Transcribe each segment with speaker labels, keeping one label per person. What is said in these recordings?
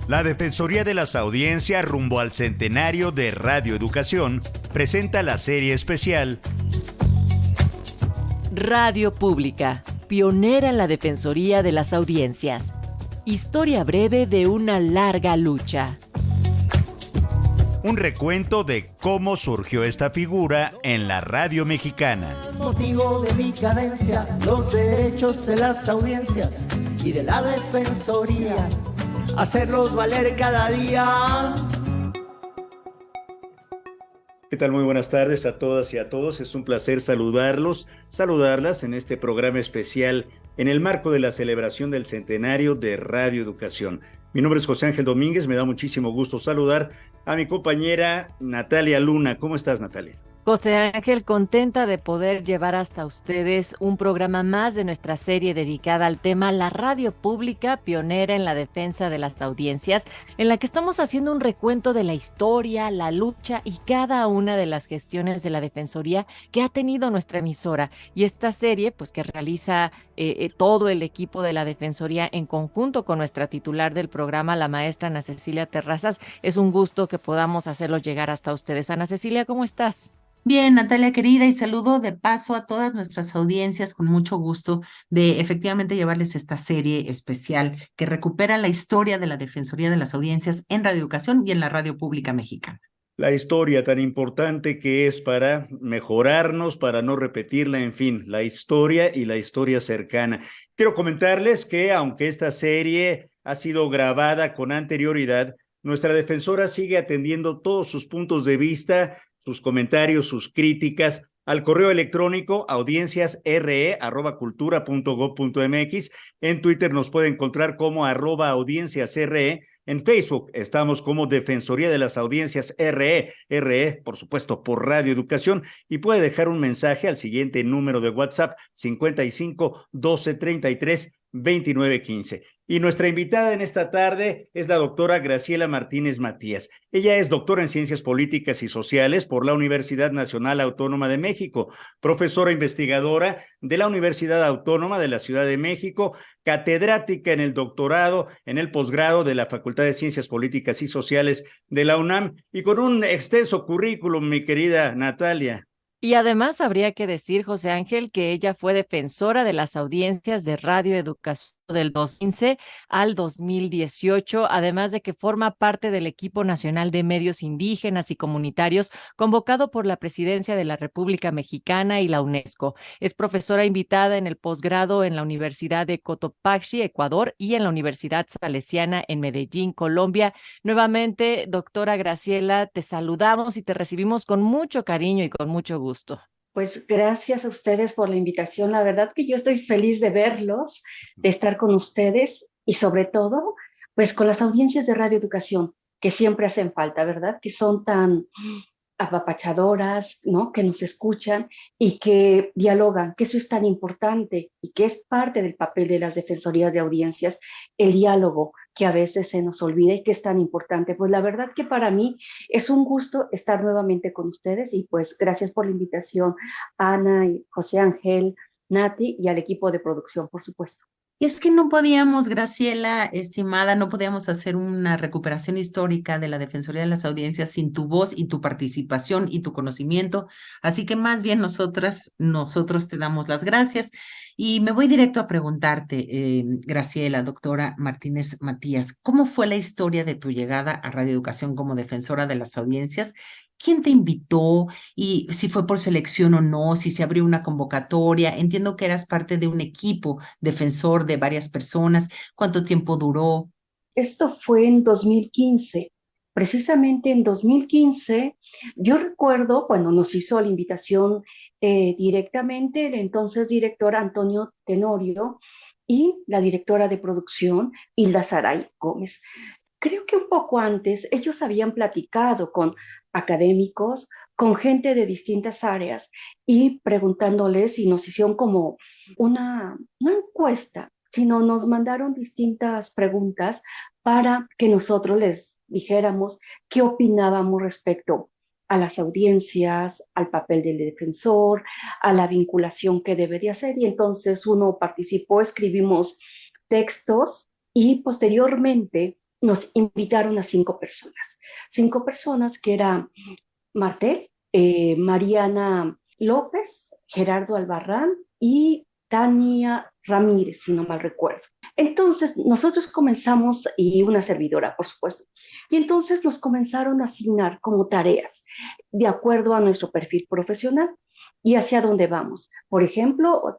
Speaker 1: La Defensoría de las Audiencias rumbo al centenario de Radio Educación presenta la serie especial
Speaker 2: Radio Pública, pionera en la Defensoría de las Audiencias. Historia breve de una larga lucha.
Speaker 1: Un recuento de cómo surgió esta figura en la radio mexicana.
Speaker 3: Motivo de mi cadencia, los derechos de las audiencias y de la Defensoría, hacerlos valer cada día.
Speaker 1: ¿Qué tal? Muy buenas tardes a todas y a todos. Es un placer saludarlas en este programa especial en el marco de la celebración del centenario de Radio Educación. Mi nombre es José Ángel Domínguez, me da muchísimo gusto saludar a mi compañera Natalia Luna. ¿Cómo estás, Natalia?
Speaker 2: José Ángel, contenta de poder llevar hasta ustedes un programa más de nuestra serie dedicada al tema La Radio Pública, pionera en la defensa de las audiencias, en la que estamos haciendo un recuento de la historia, la lucha y cada una de las gestiones de la Defensoría que ha tenido nuestra emisora. Y esta serie, pues que realiza todo el equipo de la Defensoría en conjunto con nuestra titular del programa, la maestra Ana Cecilia Terrazas, es un gusto que podamos hacerlo llegar hasta ustedes. Ana Cecilia, ¿cómo estás?
Speaker 4: Bien, Natalia querida, y saludo de paso a todas nuestras audiencias con mucho gusto de efectivamente llevarles esta serie especial que recupera la historia de la Defensoría de las Audiencias en Radio Educación y en la Radio Pública Mexicana.
Speaker 1: La historia tan importante que es para mejorarnos, para no repetirla, en fin, la historia y la historia cercana. Quiero comentarles que aunque esta serie ha sido grabada con anterioridad, nuestra defensora sigue atendiendo todos sus puntos de vista, sus comentarios, sus críticas al correo electrónico audienciasre@cultura.gov.mx. En Twitter nos puede encontrar como @audienciasre. En Facebook estamos como Defensoría de las Audiencias RE, por supuesto, por Radio Educación, y puede dejar un mensaje al siguiente número de WhatsApp 55 12 33 29 15. Y nuestra invitada en esta tarde es la doctora Graciela Martínez Matías. Ella es doctora en Ciencias Políticas y Sociales por la Universidad Nacional Autónoma de México, profesora investigadora de la Universidad Autónoma de la Ciudad de México, catedrática en el doctorado, en el posgrado de la Facultad de Ciencias Políticas y Sociales de la UNAM, y con un extenso currículum, mi querida Natalia.
Speaker 2: Y además habría que decir, José Ángel, que ella fue defensora de las audiencias de Radio Educación del 2015 al 2018, además de que forma parte del equipo nacional de medios indígenas y comunitarios convocado por la Presidencia de la República Mexicana y la UNESCO. Es profesora invitada en el posgrado en la Universidad de Cotopaxi, Ecuador, y en la Universidad Salesiana en Medellín, Colombia. Nuevamente, doctora Graciela, te saludamos y te recibimos con mucho cariño y con mucho gusto.
Speaker 5: Pues gracias a ustedes por la invitación. La verdad que yo estoy feliz de verlos, de estar con ustedes y sobre todo, pues con las audiencias de Radio Educación, que siempre hacen falta, ¿verdad? Que son tan apapachadoras, ¿no? Que nos escuchan y que dialogan, que eso es tan importante y que es parte del papel de las defensorías de audiencias, el diálogo que a veces se nos olvida y que es tan importante. Pues la verdad que para mí es un gusto estar nuevamente con ustedes y pues gracias por la invitación, Ana, y José Ángel, Nati y al equipo de producción, por supuesto.
Speaker 4: Y es que no podíamos, Graciela, estimada, no podíamos hacer una recuperación histórica de la Defensoría de las Audiencias sin tu voz y tu participación y tu conocimiento. Así que más bien nosotros te damos las gracias. Y me voy directo a preguntarte, Graciela, doctora Martínez Matías, ¿cómo fue la historia de tu llegada a Radio Educación como defensora de las audiencias? ¿Quién te invitó? Y si fue por selección o no, si se abrió una convocatoria. Entiendo que eras parte de un equipo defensor de varias personas. ¿Cuánto tiempo duró?
Speaker 5: Esto fue en 2015. Precisamente en 2015, yo recuerdo cuando nos hizo la invitación directamente el entonces director Antonio Tenorio y la directora de producción Hilda Saray Gómez. Creo que un poco antes ellos habían platicado con académicos, con gente de distintas áreas y preguntándoles y nos hicieron como una encuesta, sino nos mandaron distintas preguntas para que nosotros les dijéramos qué opinábamos respecto a las audiencias, al papel del defensor, a la vinculación que debería ser. Y entonces uno participó, escribimos textos y posteriormente nos invitaron a 5 personas. 5 personas que eran Martel, Mariana López, Gerardo Albarrán y Tania Ramírez, si no mal recuerdo. Entonces, nosotros comenzamos, y una servidora, por supuesto, y entonces nos comenzaron a asignar como tareas de acuerdo a nuestro perfil profesional y hacia dónde vamos. Por ejemplo,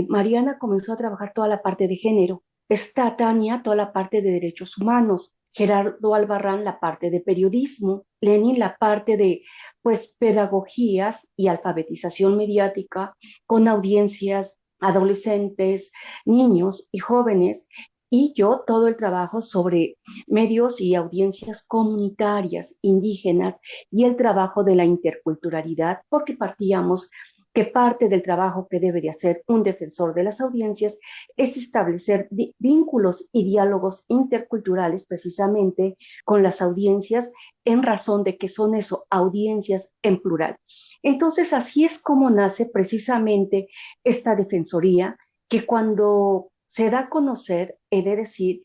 Speaker 5: Mariana comenzó a trabajar toda la parte de género, está Tania toda la parte de derechos humanos, Gerardo Albarrán la parte de periodismo, Lenin la parte de pues pedagogías y alfabetización mediática con audiencias adolescentes, niños y jóvenes, y yo todo el trabajo sobre medios y audiencias comunitarias, indígenas, y el trabajo de la interculturalidad, porque partíamos que parte del trabajo que debe de hacer un defensor de las audiencias es establecer vínculos y diálogos interculturales precisamente con las audiencias en razón de que son eso, audiencias en plural. Entonces, así es como nace precisamente esta defensoría, que cuando se da a conocer, he de decir,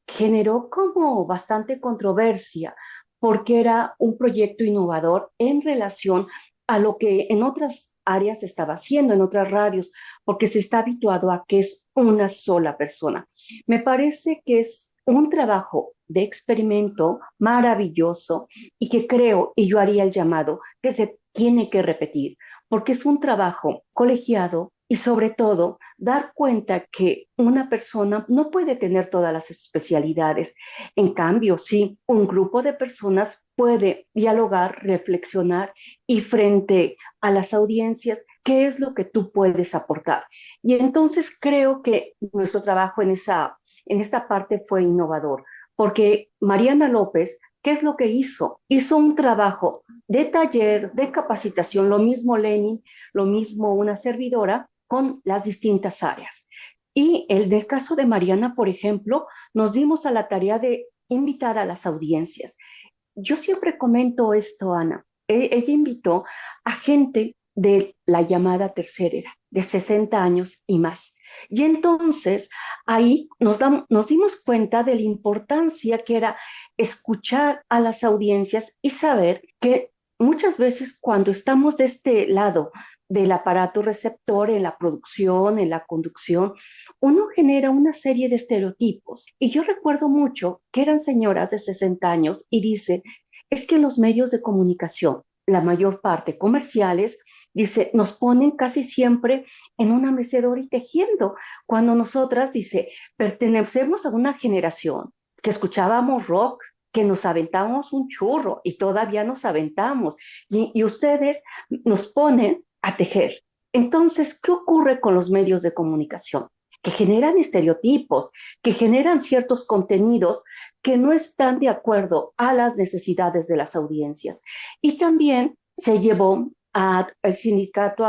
Speaker 5: generó como bastante controversia, porque era un proyecto innovador en relación a lo que en otras áreas se estaba haciendo, en otras radios, porque se está habituado a que es una sola persona. Me parece que es un trabajo de experimento maravilloso y que creo, y yo haría el llamado, que se tiene que repetir, porque es un trabajo colegiado y sobre todo dar cuenta que una persona no puede tener todas las especialidades. En cambio, sí, un grupo de personas puede dialogar, reflexionar y frente a las audiencias, ¿qué es lo que tú puedes aportar? Y entonces creo que nuestro trabajo en esta parte fue innovador, porque Mariana López, ¿qué es lo que hizo? Hizo un trabajo de taller, de capacitación, lo mismo Lenin, lo mismo una servidora, con las distintas áreas. Y en el caso de Mariana, por ejemplo, nos dimos a la tarea de invitar a las audiencias. Yo siempre comento esto, Ana. Ella invitó a gente de la llamada tercera edad, de 60 años y más. Y entonces ahí nos dimos cuenta de la importancia que era escuchar a las audiencias y saber que muchas veces cuando estamos de este lado del aparato receptor, en la producción, en la conducción, uno genera una serie de estereotipos. Y yo recuerdo mucho que eran señoras de 60 años y dice, es que los medios de comunicación, la mayor parte comerciales, dice, nos ponen casi siempre en una mecedora y tejiendo, cuando nosotras, dice, pertenecemos a una generación que escuchábamos rock, que nos aventábamos un churro y todavía nos aventamos, y ustedes nos ponen a tejer. Entonces, ¿qué ocurre con los medios de comunicación? Que generan estereotipos, que generan ciertos contenidos que no están de acuerdo a las necesidades de las audiencias. Y también se llevó al sindicato,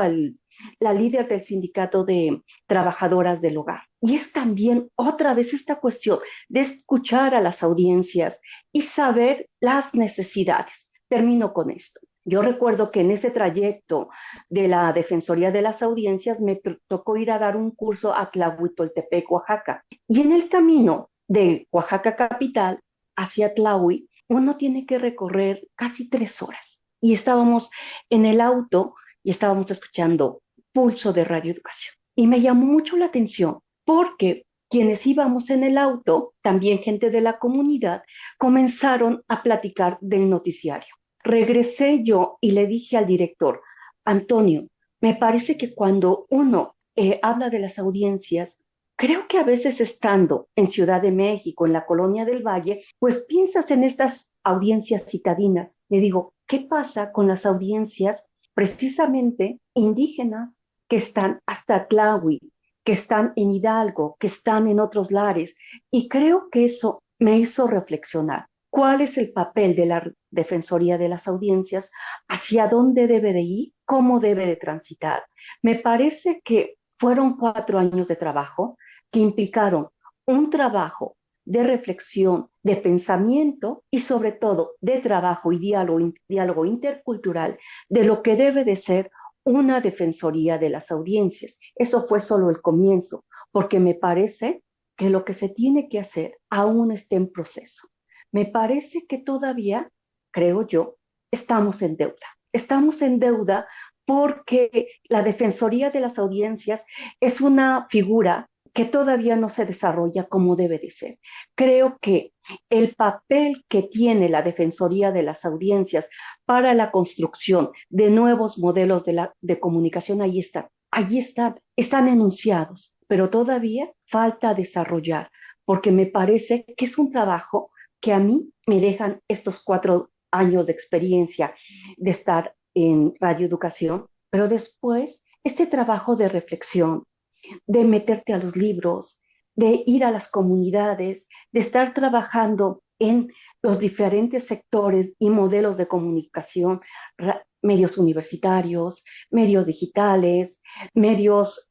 Speaker 5: la líder del sindicato de trabajadoras del hogar. Y es también otra vez esta cuestión de escuchar a las audiencias y saber las necesidades. Termino con esto. Yo recuerdo que en ese trayecto de la Defensoría de las Audiencias me tocó ir a dar un curso a Tlahuitoltepec, Oaxaca. Y en el camino de Oaxaca capital hacia Tlahui, uno tiene que recorrer casi 3 horas. Y estábamos en el auto y estábamos escuchando Pulso de Radio Educación. Y me llamó mucho la atención porque quienes íbamos en el auto, también gente de la comunidad, comenzaron a platicar del noticiario. Regresé yo y le dije al director, Antonio, me parece que cuando uno habla de las audiencias, creo que a veces estando en Ciudad de México, en la Colonia del Valle, pues piensas en estas audiencias citadinas. Le digo, ¿qué pasa con las audiencias precisamente indígenas que están hasta Tlahui, que están en Hidalgo, que están en otros lares? Y creo que eso me hizo reflexionar. ¿Cuál es el papel de la Defensoría de las Audiencias? ¿Hacia dónde debe de ir? ¿Cómo debe de transitar? Me parece que fueron 4 años de trabajo que implicaron un trabajo de reflexión, de pensamiento y sobre todo de trabajo y diálogo intercultural de lo que debe de ser una Defensoría de las Audiencias. Eso fue solo el comienzo, porque me parece que lo que se tiene que hacer aún está en proceso. me parece que todavía, creo yo, estamos en deuda. Estamos en deuda porque la Defensoría de las Audiencias es una figura que todavía no se desarrolla como debe de ser. Creo que el papel que tiene la Defensoría de las Audiencias para la construcción de nuevos modelos de comunicación, ahí están enunciados, pero todavía falta desarrollar, porque me parece que es un trabajo que a mí me dejan estos 4 años de experiencia de estar en radioeducación, pero después este trabajo de reflexión, de meterte a los libros, de ir a las comunidades, de estar trabajando en los diferentes sectores y modelos de comunicación, medios universitarios, medios digitales, medios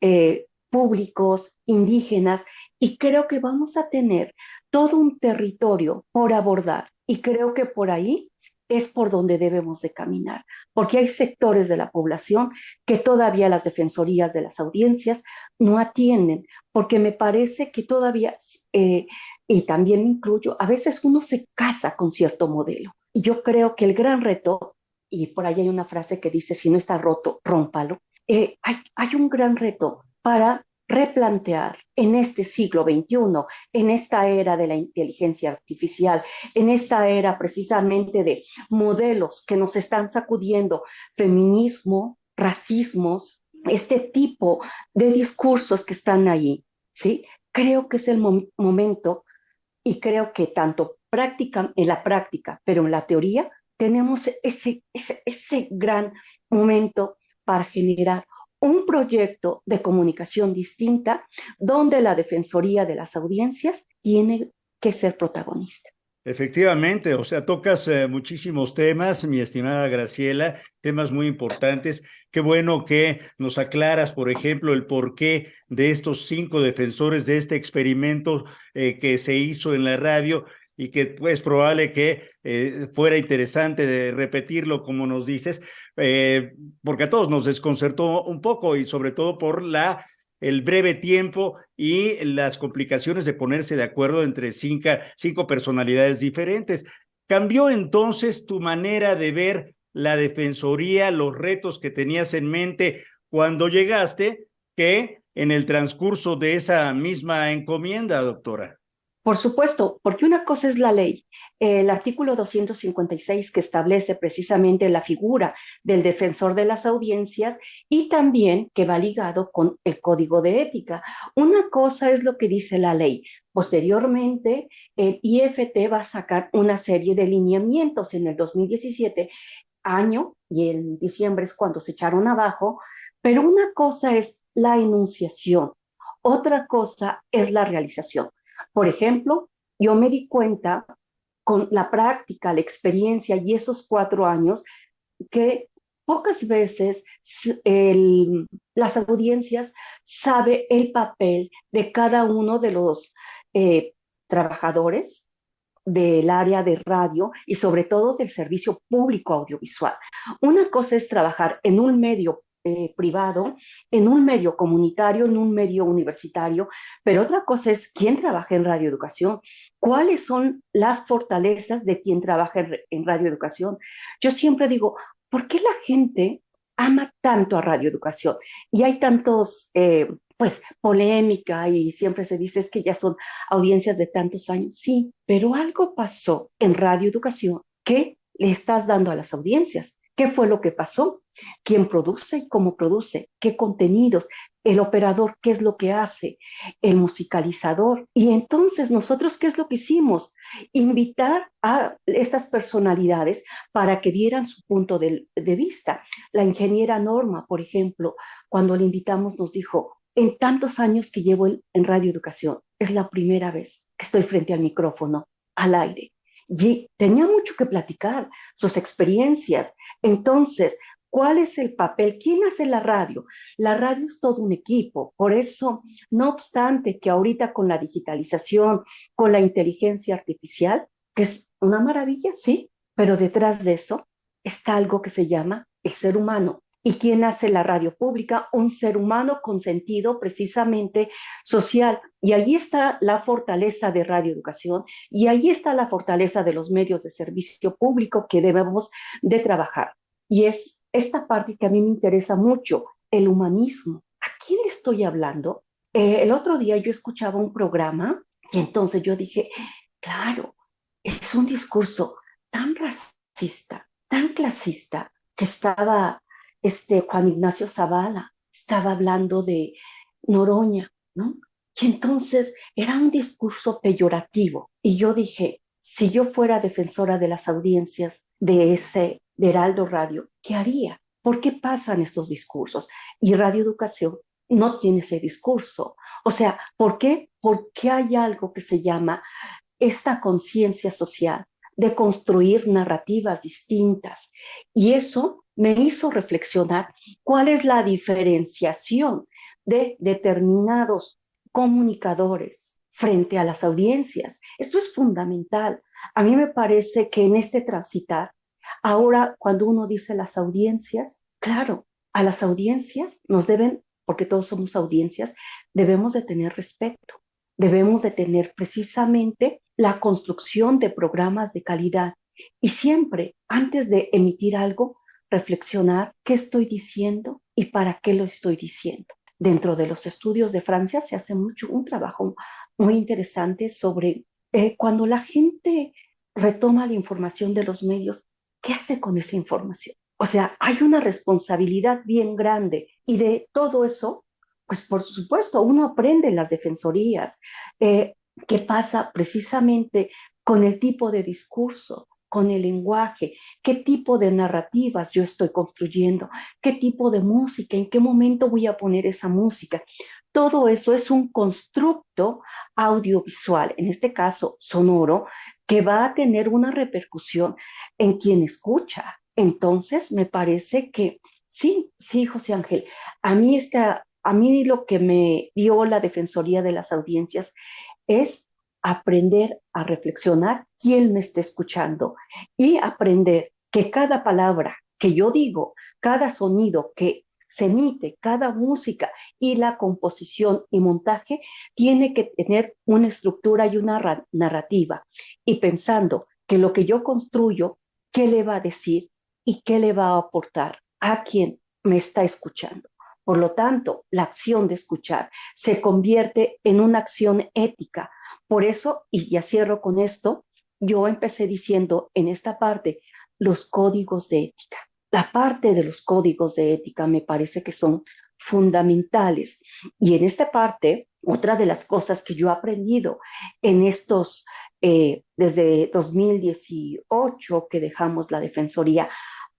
Speaker 5: públicos, indígenas, y creo que vamos a tener todo un territorio por abordar, y creo que por ahí es por donde debemos de caminar, porque hay sectores de la población que todavía las defensorías de las audiencias no atienden, porque me parece que todavía, y también me incluyo, a veces uno se casa con cierto modelo. Y yo creo que el gran reto, y por ahí hay una frase que dice, si no está roto, rómpalo, hay un gran reto para replantear en este siglo XXI, en esta era de la inteligencia artificial, en esta era precisamente de modelos que nos están sacudiendo, feminismo, racismos, este tipo de discursos que están ahí, ¿sí? Creo que es el momento, y creo que tanto en la práctica, pero en la teoría, tenemos ese gran momento para generar un proyecto de comunicación distinta donde la Defensoría de las Audiencias tiene que ser protagonista.
Speaker 1: Efectivamente, o sea, tocas muchísimos temas, mi estimada Graciela, temas muy importantes. Qué bueno que nos aclaras, por ejemplo, el porqué de estos 5 defensores de este experimento que se hizo en la radio y que pues probable que fuera interesante de repetirlo como nos dices, porque a todos nos desconcertó un poco y sobre todo por el breve tiempo y las complicaciones de ponerse de acuerdo entre 5 personalidades diferentes. ¿Cambió entonces tu manera de ver la defensoría, los retos que tenías en mente cuando llegaste, que en el transcurso de esa misma encomienda, doctora?
Speaker 5: Por supuesto, porque una cosa es la ley, el artículo 256 que establece precisamente la figura del defensor de las audiencias y también que va ligado con el código de ética. Una cosa es lo que dice la ley. Posteriormente, el IFT va a sacar una serie de lineamientos en el 2017 año, y en diciembre es cuando se echaron abajo, pero una cosa es la enunciación, otra cosa es la realización. Por ejemplo, yo me di cuenta con la práctica, la experiencia y esos 4 años que pocas veces las audiencias saben el papel de cada uno de los trabajadores del área de radio y sobre todo del servicio público audiovisual. Una cosa es trabajar en un medio privado, en un medio comunitario, en un medio universitario, pero otra cosa es quién trabaja en radioeducación, cuáles son las fortalezas de quien trabaja en radioeducación. Yo siempre digo, ¿por qué la gente ama tanto a radioeducación? Y hay tantos, pues, polémica y siempre se dice es que ya son audiencias de tantos años. Sí, pero algo pasó en radioeducación que le estás dando a las audiencias. ¿Qué fue lo que pasó? ¿Quién produce y cómo produce? ¿Qué contenidos? El operador, ¿qué es lo que hace? El musicalizador. Y entonces nosotros, ¿qué es lo que hicimos? Invitar a estas personalidades para que dieran su punto de vista. La ingeniera Norma, por ejemplo, cuando la invitamos nos dijo, en tantos años que llevo en radioeducación, es la primera vez que estoy frente al micrófono, al aire. Y tenía mucho que platicar, sus experiencias. Entonces, ¿cuál es el papel? ¿Quién hace la radio? La radio es todo un equipo. Por eso, no obstante que ahorita con la digitalización, con la inteligencia artificial, que es una maravilla, sí, pero detrás de eso está algo que se llama el ser humano. ¿Y quién hace la radio pública? Un ser humano con sentido precisamente social, Y ahí está la fortaleza de Radio Educación y ahí está la fortaleza de los medios de servicio público que debemos de trabajar. Y es esta parte que a mí me interesa mucho, el humanismo. ¿A quién le estoy hablando? El otro día yo escuchaba un programa y entonces yo dije, claro, es un discurso tan racista, tan clasista, que estaba Juan Ignacio Zavala, estaba hablando de Noroña, ¿no? Y entonces era un discurso peyorativo. Y yo dije, si yo fuera defensora de las audiencias de Heraldo Radio, ¿qué haría? ¿Por qué pasan estos discursos? Y Radio Educación no tiene ese discurso. O sea, ¿por qué? Porque hay algo que se llama esta conciencia social de construir narrativas distintas. Y eso me hizo reflexionar cuál es la diferenciación de determinados comunicadores frente a las audiencias. Esto es fundamental. A mí me parece que en este transitar, ahora cuando uno dice las audiencias, claro, a las audiencias nos deben, porque todos somos audiencias, debemos de tener respeto, debemos de tener precisamente la construcción de programas de calidad y siempre, antes de emitir algo, reflexionar qué estoy diciendo y para qué lo estoy diciendo. Dentro de los estudios de Francia se hace un trabajo muy interesante sobre cuando la gente retoma la información de los medios, ¿qué hace con esa información? O sea, hay una responsabilidad bien grande y de todo eso, pues por supuesto, uno aprende en las defensorías. ¿Qué pasa precisamente con el tipo de discurso, con el lenguaje? ¿Qué tipo de narrativas yo estoy construyendo? ¿Qué tipo de música? ¿En qué momento voy a poner esa música? Todo eso es un constructo audiovisual, en este caso sonoro, que va a tener una repercusión en quien escucha. Entonces, me parece que sí, sí, José Ángel, a mí lo que me dio la Defensoría de las Audiencias es aprender a reflexionar quién me está escuchando y aprender que cada palabra que yo digo, cada sonido que se emite, cada música y la composición y montaje tiene que tener una estructura y una narrativa. Y pensando que lo que yo construyo, ¿qué le va a decir y qué le va a aportar a quien me está escuchando? Por lo tanto, la acción de escuchar se convierte en una acción ética. Por eso, y ya cierro con esto, yo empecé diciendo en esta parte los códigos de ética. La parte de los códigos de ética me parece que son fundamentales. Y en esta parte, otra de las cosas que yo he aprendido en desde 2018 que dejamos la Defensoría,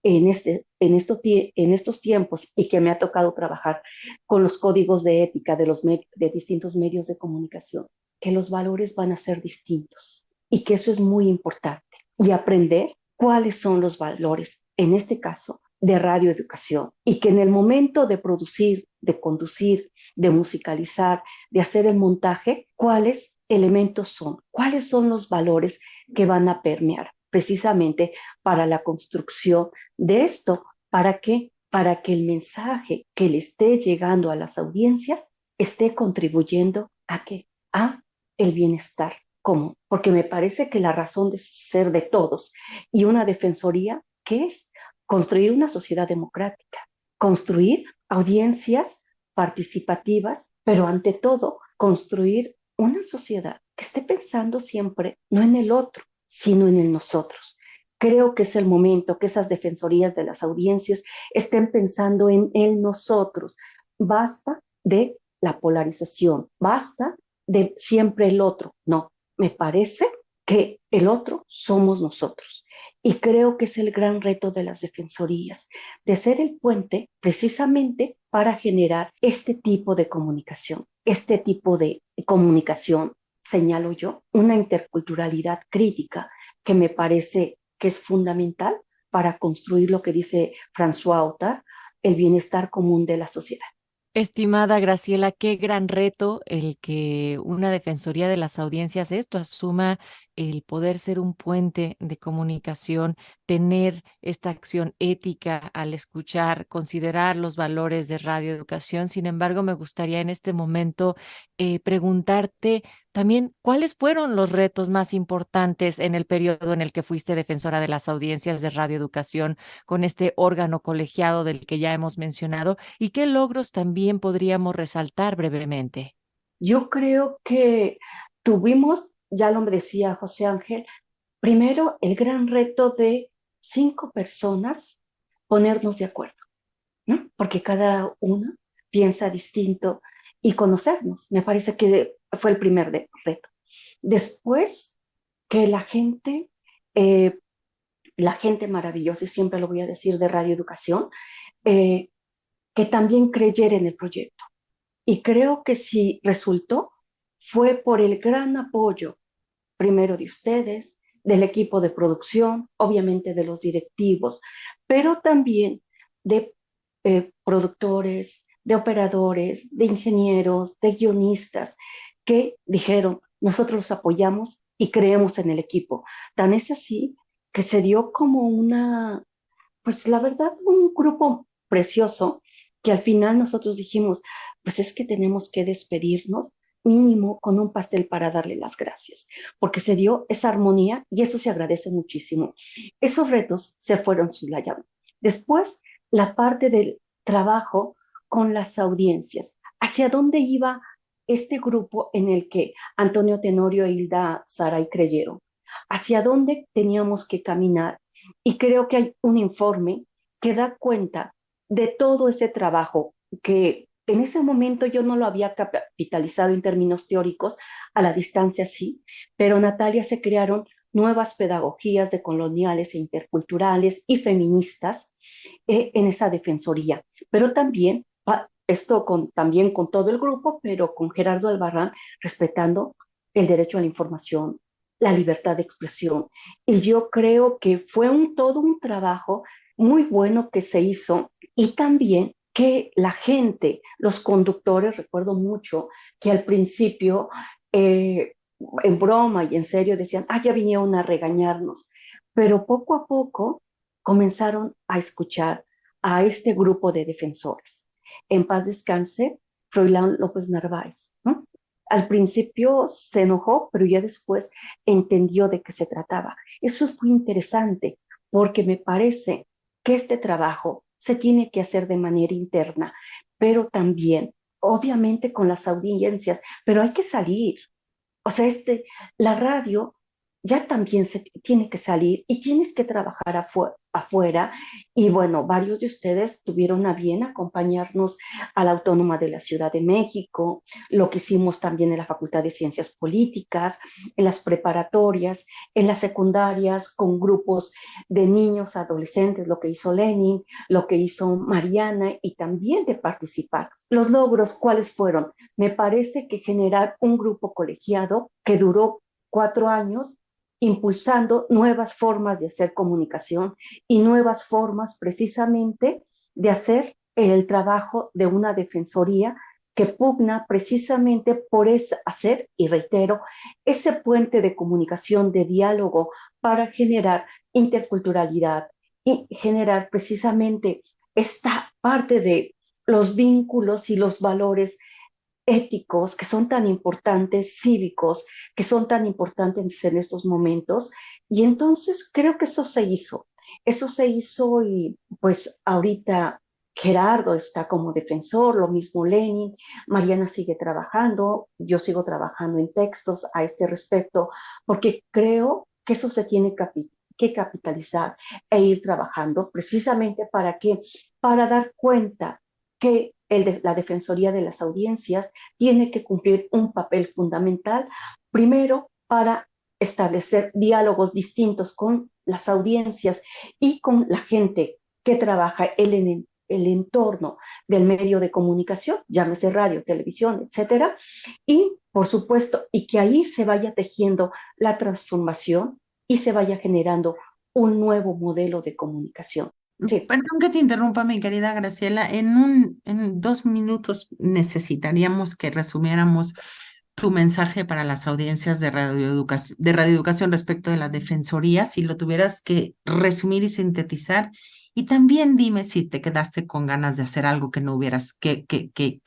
Speaker 5: en estos tiempos y que me ha tocado trabajar con los códigos de ética de distintos medios de comunicación, que los valores van a ser distintos y que eso es muy importante. Y aprender cuáles son los valores, en este caso, de radioeducación, y que en el momento de producir, de conducir, de musicalizar, de hacer el montaje, cuáles elementos son, cuáles son los valores que van a permear precisamente para la construcción de esto. ¿Para qué? Para que el mensaje que le esté llegando a las audiencias esté contribuyendo a qué? A el bienestar común. Porque me parece que la razón de ser de todos y una defensoría, ¿qué es? Construir una sociedad democrática, construir audiencias participativas, pero ante todo, construir una sociedad que esté pensando siempre no en el otro, sino en el nosotros. Creo que es el momento que esas defensorías de las audiencias estén pensando en el nosotros. Basta de la polarización, basta de siempre el otro. No, me parece que el otro somos nosotros. Y creo que es el gran reto de las defensorías, de ser el puente precisamente para generar este tipo de comunicación, señalo yo, una interculturalidad crítica que me parece que es fundamental para construir lo que dice François Otar, el bienestar común de la sociedad.
Speaker 2: Estimada Graciela, qué gran reto el que una Defensoría de las Audiencias esto asuma el poder ser un puente de comunicación, tener esta acción ética al escuchar, considerar los valores de radioeducación. Sin embargo, me gustaría en este momento preguntarte también cuáles fueron los retos más importantes en el periodo en el que fuiste defensora de las audiencias de radioeducación con este órgano colegiado del que ya hemos mencionado. ¿Y qué logros también podríamos resaltar brevemente?
Speaker 5: Yo creo que tuvimos, ya lo decía José Ángel, primero el gran reto de 5 personas ponernos de acuerdo, ¿no? Porque cada una piensa distinto y conocernos. Me parece que fue el primer reto. Después, que eh, la gente maravillosa, y siempre lo voy a decir de Radio Educación, eh, que también creyera en el proyecto. Y creo que si resultó, fue por el gran apoyo, primero de ustedes, del equipo de producción, obviamente de los directivos, pero también de productores, de operadores, de ingenieros, de guionistas, que dijeron, nosotros los apoyamos y creemos en el equipo. Tan es así que se dio como pues la verdad, un grupo precioso que al final nosotros dijimos, pues es que tenemos que despedirnos mínimo con un pastel para darle las gracias, porque se dio esa armonía y eso se agradece muchísimo. Esos retos se fueron soslayando. Después, la parte del trabajo con las audiencias. ¿Hacia dónde iba este grupo en el que Antonio Tenorio, Hilda, Saray creyeron? ¿Hacia dónde teníamos que caminar? Y creo que hay un informe que da cuenta de todo ese trabajo que en ese momento yo no lo había capitalizado en términos teóricos, a la distancia sí, pero Natalia, se crearon nuevas pedagogías decoloniales e interculturales y feministas en esa defensoría, pero también también con todo el grupo, pero con Gerardo Albarrán, respetando el derecho a la información, la libertad de expresión. Y yo creo que fue todo un trabajo muy bueno que se hizo, y también que la gente, los conductores, recuerdo mucho que al principio, en broma y en serio, decían, ya vinieron a regañarnos, pero poco a poco comenzaron a escuchar a este grupo de defensores. En paz descanse, Froilán López Narváez, ¿no? Al principio se enojó, pero ya después entendió de qué se trataba. Eso es muy interesante porque me parece que este trabajo se tiene que hacer de manera interna, pero también, obviamente, con las audiencias, pero hay que salir. O sea, la radio ya también se tiene que salir y tienes que trabajar afuera. Y bueno, varios de ustedes tuvieron a bien acompañarnos a la Autónoma de la Ciudad de México, lo que hicimos también en la Facultad de Ciencias Políticas, en las preparatorias, en las secundarias, con grupos de niños, adolescentes, lo que hizo Lenin, lo que hizo Mariana, y también de participar. Los logros, ¿cuáles fueron? Me parece que generar un grupo colegiado que duró 4 años, impulsando nuevas formas de hacer comunicación y nuevas formas precisamente de hacer el trabajo de una defensoría que pugna precisamente por hacer, y reitero, ese puente de comunicación, de diálogo, para generar interculturalidad y generar precisamente esta parte de los vínculos y los valores éticos que son tan importantes, cívicos, que son tan importantes en estos momentos. Y entonces creo que eso se hizo, y pues ahorita Gerardo está como defensor, lo mismo Lenin, Mariana sigue trabajando, yo sigo trabajando en textos a este respecto, porque creo que eso se tiene que capitalizar e ir trabajando precisamente para dar cuenta que la Defensoría de las Audiencias tiene que cumplir un papel fundamental, primero para establecer diálogos distintos con las audiencias y con la gente que trabaja en el entorno del medio de comunicación, llámese radio, televisión, etcétera, y por supuesto, y que ahí se vaya tejiendo la transformación y se vaya generando un nuevo modelo de comunicación. Sí.
Speaker 4: Perdón que te interrumpa, mi querida Graciela. En 2 minutos necesitaríamos que resumiéramos tu mensaje para las audiencias de radioeducación respecto de la defensoría, si lo tuvieras que resumir y sintetizar. Y también dime si te quedaste con ganas de hacer algo que no hubieras, que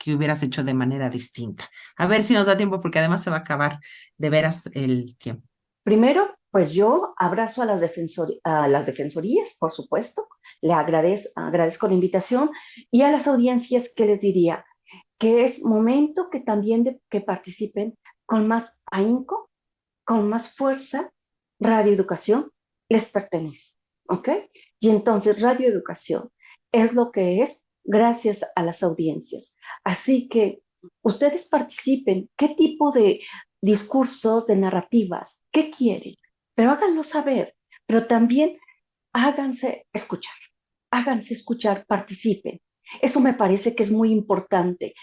Speaker 4: hubieras hecho de manera distinta. A ver si nos da tiempo, porque además se va a acabar de veras el tiempo.
Speaker 5: Primero, pues yo abrazo a las defensorías, por supuesto, le agradezco la invitación y a las audiencias que les diría que es momento que también que participen con más ahínco, con más fuerza. Radioeducación les pertenece, ¿ok? Y entonces radioeducación es lo que es gracias a las audiencias. Así que ustedes participen. ¿Qué tipo de discursos, de narrativas, qué quieren? Pero háganlo saber, pero también háganse escuchar, participen. Eso me parece que es muy importante.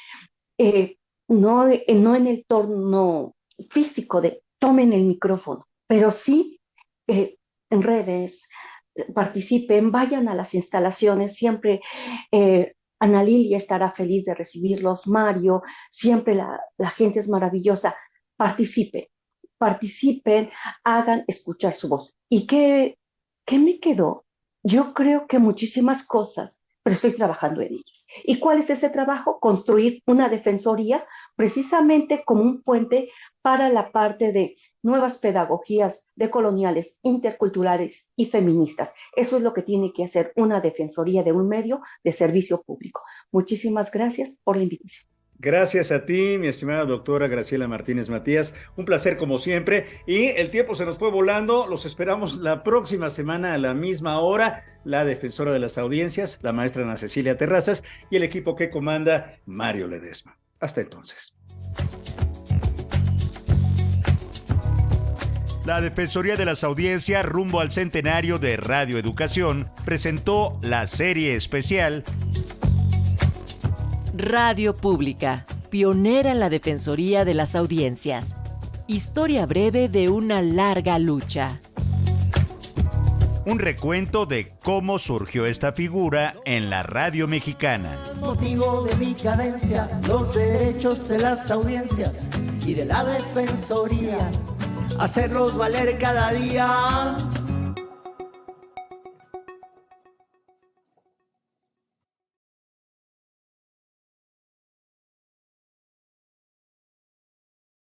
Speaker 5: No en el tono físico de tomen el micrófono, pero sí en redes, participen, vayan a las instalaciones, siempre Ana Lilia estará feliz de recibirlos, Mario, siempre la gente es maravillosa. Participen, hagan escuchar su voz. ¿Y qué me quedó? Yo creo que muchísimas cosas, pero estoy trabajando en ellas. ¿Y cuál es ese trabajo? Construir una defensoría precisamente como un puente para la parte de nuevas pedagogías decoloniales, interculturales y feministas. Eso es lo que tiene que hacer una defensoría de un medio de servicio público. Muchísimas gracias por la invitación.
Speaker 1: Gracias a ti, mi estimada doctora Graciela Martínez Matías. Un placer como siempre. Y el tiempo se nos fue volando. Los esperamos la próxima semana a la misma hora. La defensora de las audiencias, la maestra Ana Cecilia Terrazas, y el equipo que comanda Mario Ledesma. Hasta entonces. La Defensoría de las Audiencias, rumbo al centenario de Radio Educación, presentó la serie especial
Speaker 2: Radio Pública, pionera en la Defensoría de las Audiencias. Historia breve de una larga lucha.
Speaker 1: Un recuento de cómo surgió esta figura en la radio mexicana.
Speaker 3: Motivo de mi cadencia, los derechos de las audiencias y de la defensoría, hacerlos valer cada día.